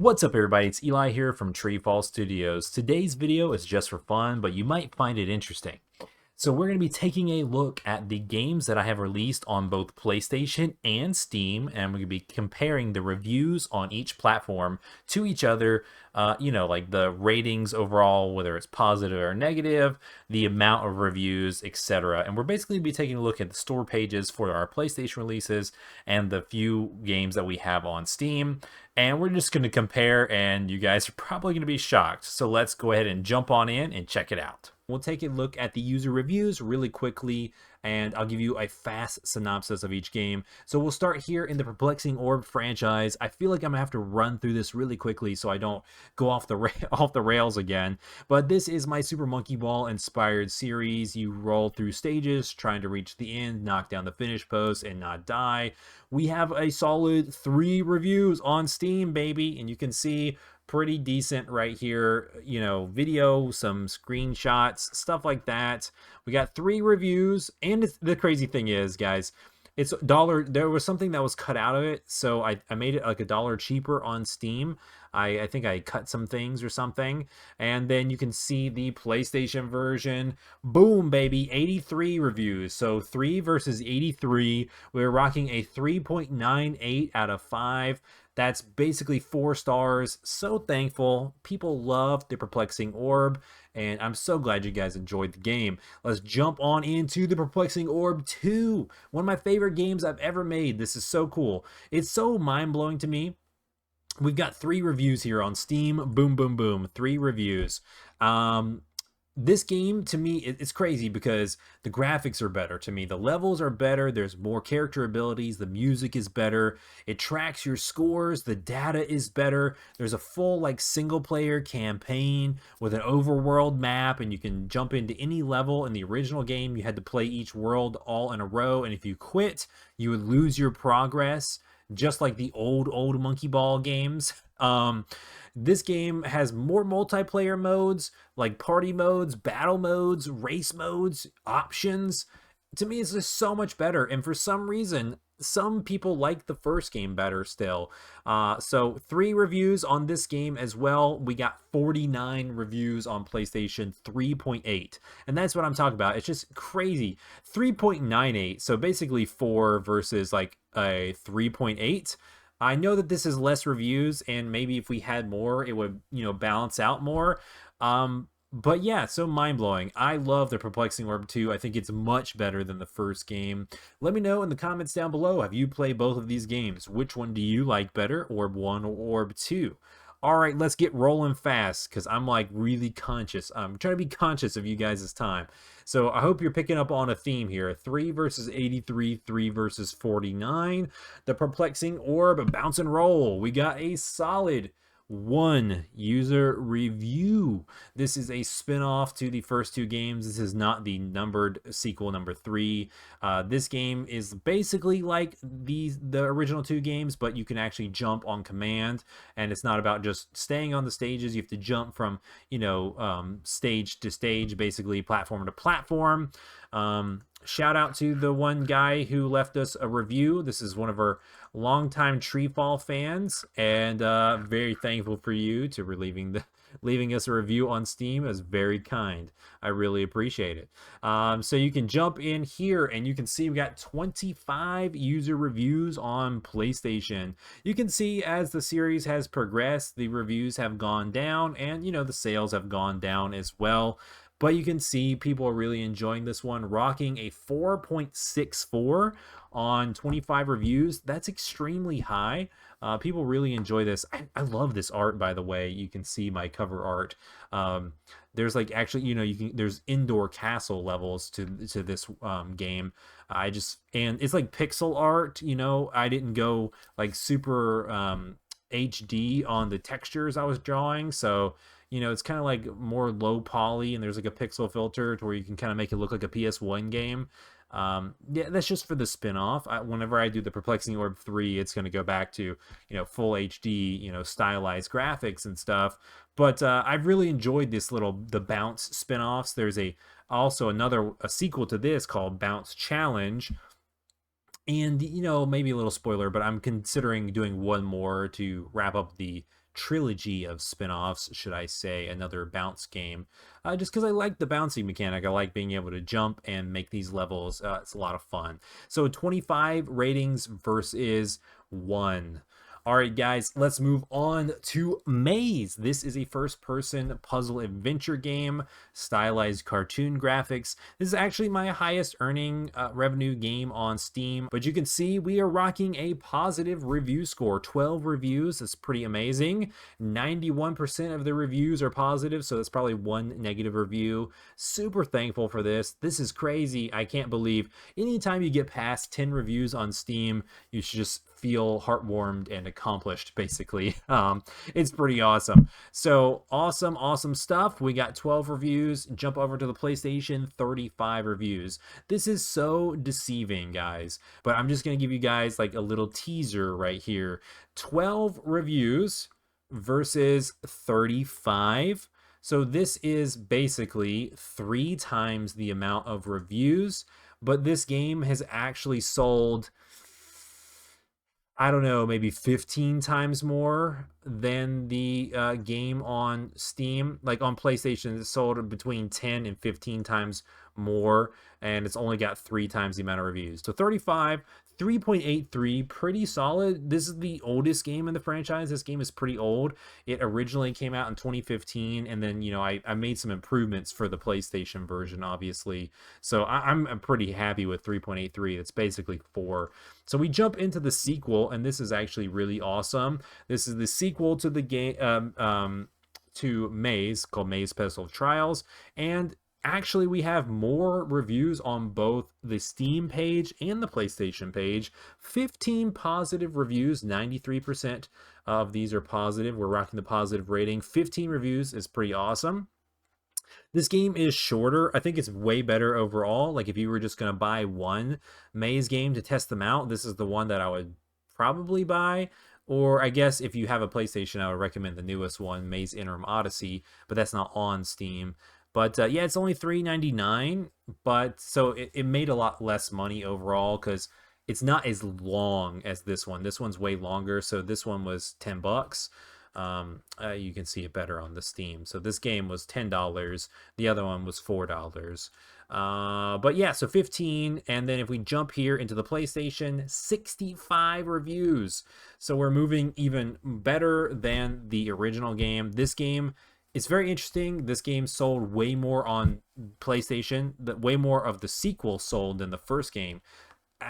What's up everybody, it's Eli here from TreeFall Studios. Today's video is just for fun, but you might find it interesting. So we're going to be taking a look at the games that I have released on both PlayStation and Steam, and we're going to be comparing the reviews on each platform to each other, like the ratings overall, whether it's positive or negative, the amount of reviews, etc. And we're basically be taking a look at the store pages for our PlayStation releases and the few games that we have on Steam. And we're just going to compare, and you guys are probably going to be shocked. So let's go ahead and jump on in and check it out. We'll take a look at the user reviews really quickly, and I'll give you a fast synopsis of each game. So we'll start here in the Perplexing Orb franchise. I feel like I'm gonna have to run through this really quickly so I don't go off the rails again. But this is my Super Monkey Ball inspired series. You roll through stages trying to reach the end, knock down the finish post, and not die. We have a solid 3 reviews on Steam, baby, and you can see pretty decent right here, video, some screenshots, stuff like that. We got 3 reviews, and the crazy thing is, guys, it's $1. There was something that was cut out of it, so I made it like $1 cheaper on Steam. I think I cut some things or something, and then you can see the PlayStation version. Boom, baby, 83 reviews. So 3 versus 83. We're rocking a 3.98 out of 5. That's basically 4 stars. So thankful. People love the Perplexing Orb, and I'm so glad you guys enjoyed the game. Let's jump on into the Perplexing Orb 2. One of my favorite games I've ever made. This is so cool. It's so mind-blowing to me. We've got 3 reviews here on Steam. Boom, boom, boom. 3 reviews. This game, to me, it's crazy because the graphics are better to me. The levels are better. There's more character abilities. The music is better. It tracks your scores. The data is better. There's a full single player campaign with an overworld map, and you can jump into any level. In the original game, you had to play each world all in a row, and if you quit, you would lose your progress, just like the old Monkey Ball games. This game has more multiplayer modes, like party modes, battle modes, race modes, options. To me, it's just so much better. And for some reason, some people like the first game better still. So 3 reviews on this game as well. We got 49 reviews on PlayStation, 3.8. And that's what I'm talking about. It's just crazy. 3.98. So basically 4 versus like a 3.8. I know that this is less reviews, and maybe if we had more, it would, balance out more. But yeah, so mind-blowing. I love the Perplexing Orb 2. I think it's much better than the first game. Let me know in the comments down below. Have you played both of these games? Which one do you like better, Orb 1 or Orb 2? All right, let's get rolling fast because I'm really conscious. I'm trying to be conscious of you guys' time. So I hope you're picking up on a theme here. 3 versus 83, 3 versus 49. The Perplexing Orb, bounce and roll. We got a solid 1 user review. This is a spin-off to the first 2 games. This is not the numbered sequel number 3. This game is basically like the original 2 games, but you can actually jump on command, and it's not about just staying on the stages. You have to jump from stage to stage, basically platform to platform. Shout out to the one guy who left us a review. This is one of our longtime TreeFall fans, and very thankful for you to leaving us a review on Steam. Is very kind. I really appreciate it. So you can jump in here, and you can see we got 25 user reviews on PlayStation. You can see as the series has progressed, the reviews have gone down, and the sales have gone down as well. But you can see people are really enjoying this one, rocking a 4.64 on 25 reviews. That's extremely high. People really enjoy this. I love this art, by the way. You can see my cover art. There's actually, there's indoor castle levels to this game. And it's like pixel art. I didn't go super HD on the textures I was drawing, so it's kind of like more low poly, and there's a pixel filter to where you can kind of make it look like a PS1 game. Yeah, that's just for the spin-off. Whenever I do the Perplexing Orb 3, it's going to go back to full HD, stylized graphics and stuff. But I've really enjoyed the Bounce spin-offs. There's also a sequel to this called Bounce Challenge, And, maybe a little spoiler, but I'm considering doing one more to wrap up the trilogy of spin-offs, should I say, another bounce game. Just because I like the bouncing mechanic. I like being able to jump and make these levels. It's a lot of fun. So 25 ratings versus 1. All right, guys, let's move on to Maze. This is a first-person puzzle adventure game, stylized cartoon graphics. This is actually my highest earning revenue game on Steam, but you can see we are rocking a positive review score. 12 reviews, that's pretty amazing. 91% of the reviews are positive, so that's probably one negative review. Super thankful for this. This is crazy. I can't believe anytime you get past 10 reviews on Steam, you should just feel heartwarmed and accomplished, basically. It's pretty awesome. So awesome stuff. We got 12 reviews. Jump over to the PlayStation, 35 reviews. This is so deceiving, guys, but I'm just gonna give you guys like a little teaser right here. 12 reviews versus 35. So this is basically 3 times the amount of reviews, but this game has actually sold, I don't know, maybe 15 times more than the game on Steam. Like on PlayStation, it's sold between 10 and 15 times more, and it's only got 3 times the amount of reviews. So 35, 3.83, pretty solid. This is the oldest game in the franchise. This game is pretty old. It originally came out in 2015, and then, you know, I made some improvements for the PlayStation version, obviously. So I'm pretty happy with 3.83. It's basically 4. So we jump into the sequel, and this is actually really awesome. This is the sequel to the game, to Maze, called Maze Pedestal Trials, and actually we have more reviews on both the Steam page and the PlayStation page. 15 positive reviews, 93% of these are positive. We're rocking the positive rating. 15 reviews is pretty awesome. This game is shorter. I think it's way better overall. Like if you were just going to buy one Maze game to test them out, this is the one that I would probably buy. Or I guess if you have a PlayStation, I would recommend the newest one, Maze Interim Odyssey, but that's not on Steam. But yeah, it's only $3.99, but so it made a lot less money overall because it's not as long as this one. This one's way longer, so this one was $10. You can see it better on the Steam. So this game was $10. The other one was $4. But yeah, so 15. And then if we jump here into the PlayStation, 65 reviews. So we're moving even better than the original game. This game, it's very interesting. This game sold way more on PlayStation. Way more of the sequel sold than the first game.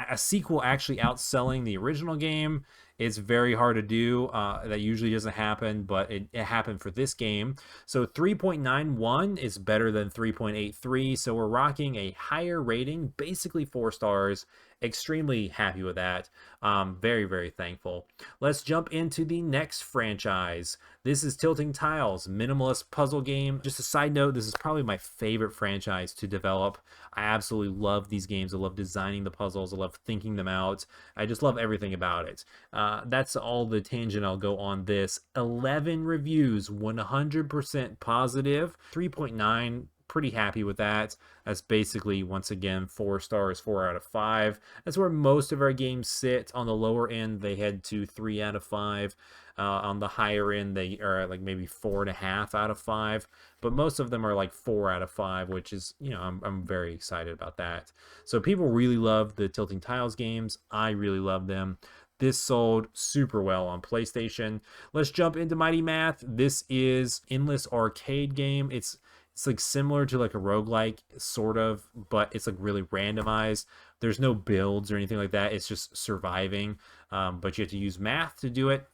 A sequel actually outselling the original game is very hard to do. That usually doesn't happen, but it happened for this game. So 3.91 is better than 3.83. So we're rocking a higher rating, basically 4 stars. Extremely happy with that. Very thankful. Let's jump into the next franchise. This is Tilting Tiles, minimalist puzzle game. Just a side note, this is probably my favorite franchise to develop. I absolutely love these games. I love designing the puzzles. I love thinking them out. I just love everything about it. That's all the tangent I'll go on this. 11 reviews, 100% positive, 3.9. Pretty happy with that. That's basically, once again, 4 stars, 4 out of 5. That's where most of our games sit. On the lower end, they head to 3 out of 5. On the higher end, they are like maybe 4.5 out of 5. But most of them are like 4 out of 5, which is, you know, I'm very excited about that. So people really love the Tilting Tiles games. I really love them. This sold super well on PlayStation. Let's jump into Mighty Math. This is endless arcade game. It's like similar to like a roguelike, sort of, but it's like really randomized. There's no builds or anything like that. It's just surviving, but you have to use math to do it.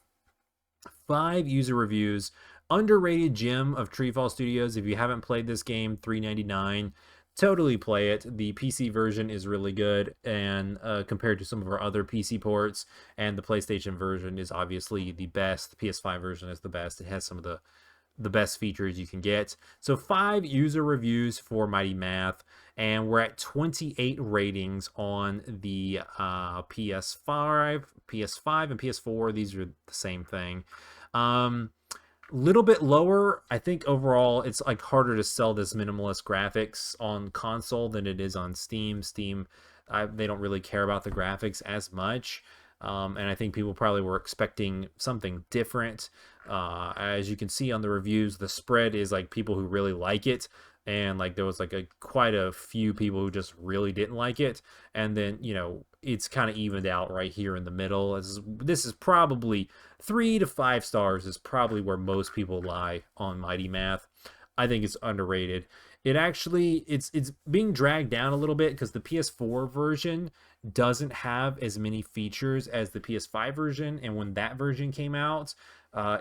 5 user reviews. Underrated gem of TreeFall Studios. If you haven't played this game, $3.99. Totally play it. The PC version is really good, and compared to some of our other PC ports, and the PlayStation version is obviously the best. The PS5 version is the best. It has some of the best features you can get. So 5 user reviews for Mighty Math, and we're at 28 ratings on the PS5, and PS4. These are the same thing. Little bit lower. I think overall it's like harder to sell this minimalist graphics on console than it is on Steam. They don't really care about the graphics as much. And I think people probably were expecting something different. As you can see on the reviews, the spread is like people who really like it, and like there was like quite a few people who just really didn't like it, and then it's kind of evened out right here in the middle. This is probably 3 to 5 stars is probably where most people lie on Mighty Math. I think it's underrated. It's being dragged down a little bit because the PS4 version doesn't have as many features as the PS5 version, and when that version came out,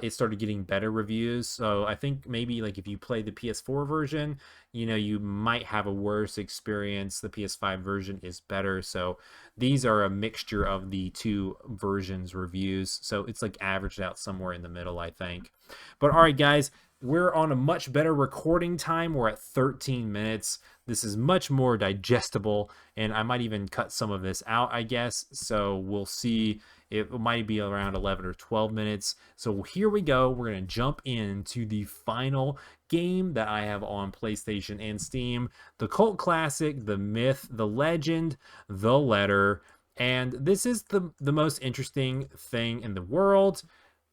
it started getting better reviews. So I think maybe like if you play the PS4 version, you might have a worse experience. The PS5 version is better. So these are a mixture of the two versions reviews. So it's like averaged out somewhere in the middle, I think. But all right, guys, we're on a much better recording time. We're at 13 minutes. This is much more digestible, and I might even cut some of this out, I guess. So we'll see. It might be around 11 or 12 minutes. So here we go. We're going to jump into the final game that I have on PlayStation and Steam. The cult classic, the myth, the legend, the letter. And this is the most interesting thing in the world.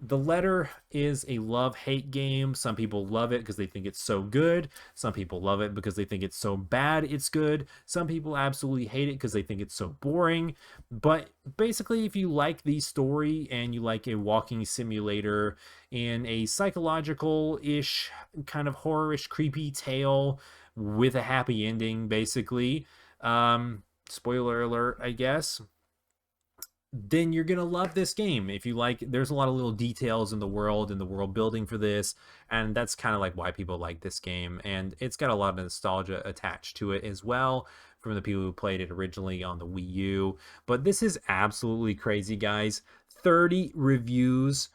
The Letter is a love-hate game. Some people love it because they think it's so good. Some people love it because they think it's so bad it's good. Some people absolutely hate it because they think it's so boring. But basically, if you like the story and you like a walking simulator in a psychological-ish, kind of horror-ish, creepy tale with a happy ending, basically, spoiler alert, I guess, then you're gonna love this game. If you like, there's a lot of little details in the world and the world building for this, and that's kind of like why people like this game. And it's got a lot of nostalgia attached to it as well from the people who played it originally on the Wii U. But this is absolutely crazy, guys. 30 reviews,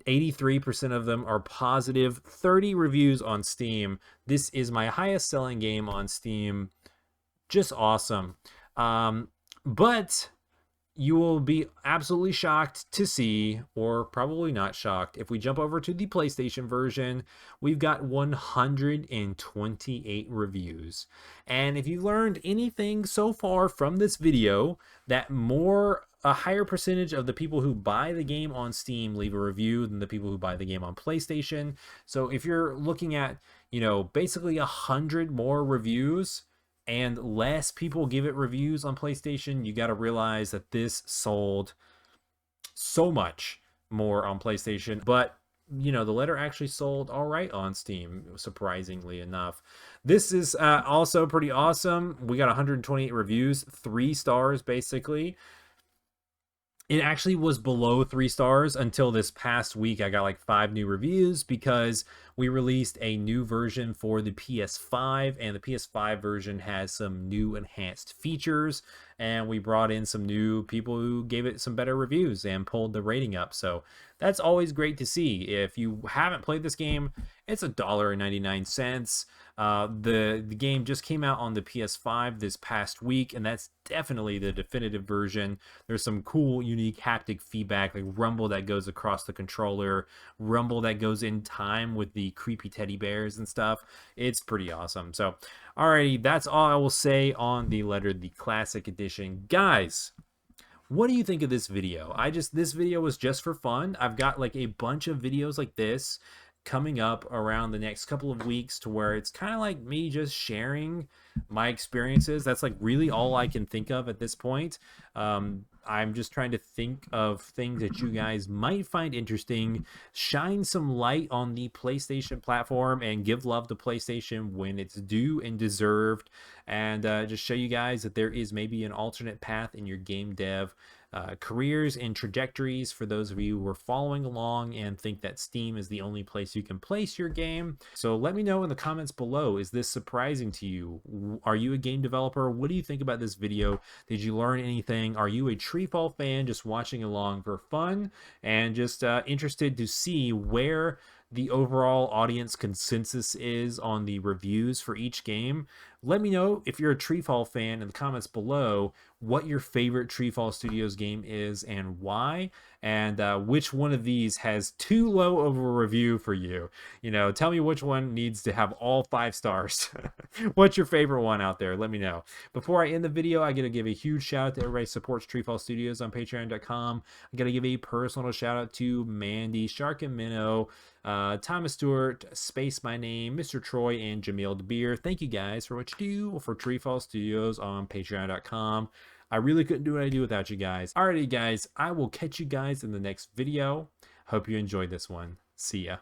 83% of them are positive. 30 reviews on Steam. This is my highest selling game on Steam. Just awesome. But you will be absolutely shocked to see, or probably not shocked, if we jump over to the PlayStation version, we've got 128 reviews. And if you learned anything so far from this video, that a higher percentage of the people who buy the game on Steam leave a review than the people who buy the game on PlayStation. So if you're looking at, basically 100 more reviews, and less people give it reviews on PlayStation, you got to realize that this sold so much more on PlayStation. But, the letter actually sold all right on Steam, surprisingly enough. This is also pretty awesome. We got 128 reviews, 3 stars, basically. It actually was below 3 stars until this past week. I got like 5 new reviews because we released a new version for the PS5, and the PS5 version has some new enhanced features, and we brought in some new people who gave it some better reviews and pulled the rating up. So that's always great to see. If you haven't played this game, it's $1.99. The game just came out on the PS5 this past week, and that's definitely the definitive version. There's some cool, unique haptic feedback, like rumble that goes across the controller, rumble that goes in time with the creepy teddy bears and stuff. It's pretty awesome. So, alrighty, that's all I will say on the letter, the classic edition. Guys, what do you think of this video? This video was just for fun. I've got like a bunch of videos like this coming up around the next couple of weeks to where it's kind of like me just sharing my experiences. That's like really all I can think of at this point. I'm just trying to think of things that you guys might find interesting, shine some light on the PlayStation platform, and give love to PlayStation when it's due and deserved, and just show you guys that there is maybe an alternate path in your game dev careers and trajectories for those of you who are following along and think that Steam is the only place you can place your game. So let me know in the comments below, is this surprising to you? Are you a game developer? What do you think about this video? Did you learn anything? Are you a TreeFall fan just watching along for fun and just interested to see where the overall audience consensus is on the reviews for each game? Let me know if you're a TreeFall fan in the comments below what your favorite TreeFall Studios game is and why, and which one of these has too low of a review for you. You know, tell me which one needs to have all 5 stars. What's your favorite one out there? Let me know. Before I end the video, I got to give a huge shout out to everybody who supports TreeFall Studios on patreon.com. I got to give a personal shout out to Mandy, Shark and Minnow, Thomas Stewart, Space My Name, Mr. Troy, and Jamil DeBeer. Thank you guys for what you do for TreeFall Studios on patreon.com. I really couldn't do what I do without you guys. Alrighty guys, I will catch you guys in the next video. Hope you enjoyed this one. See ya.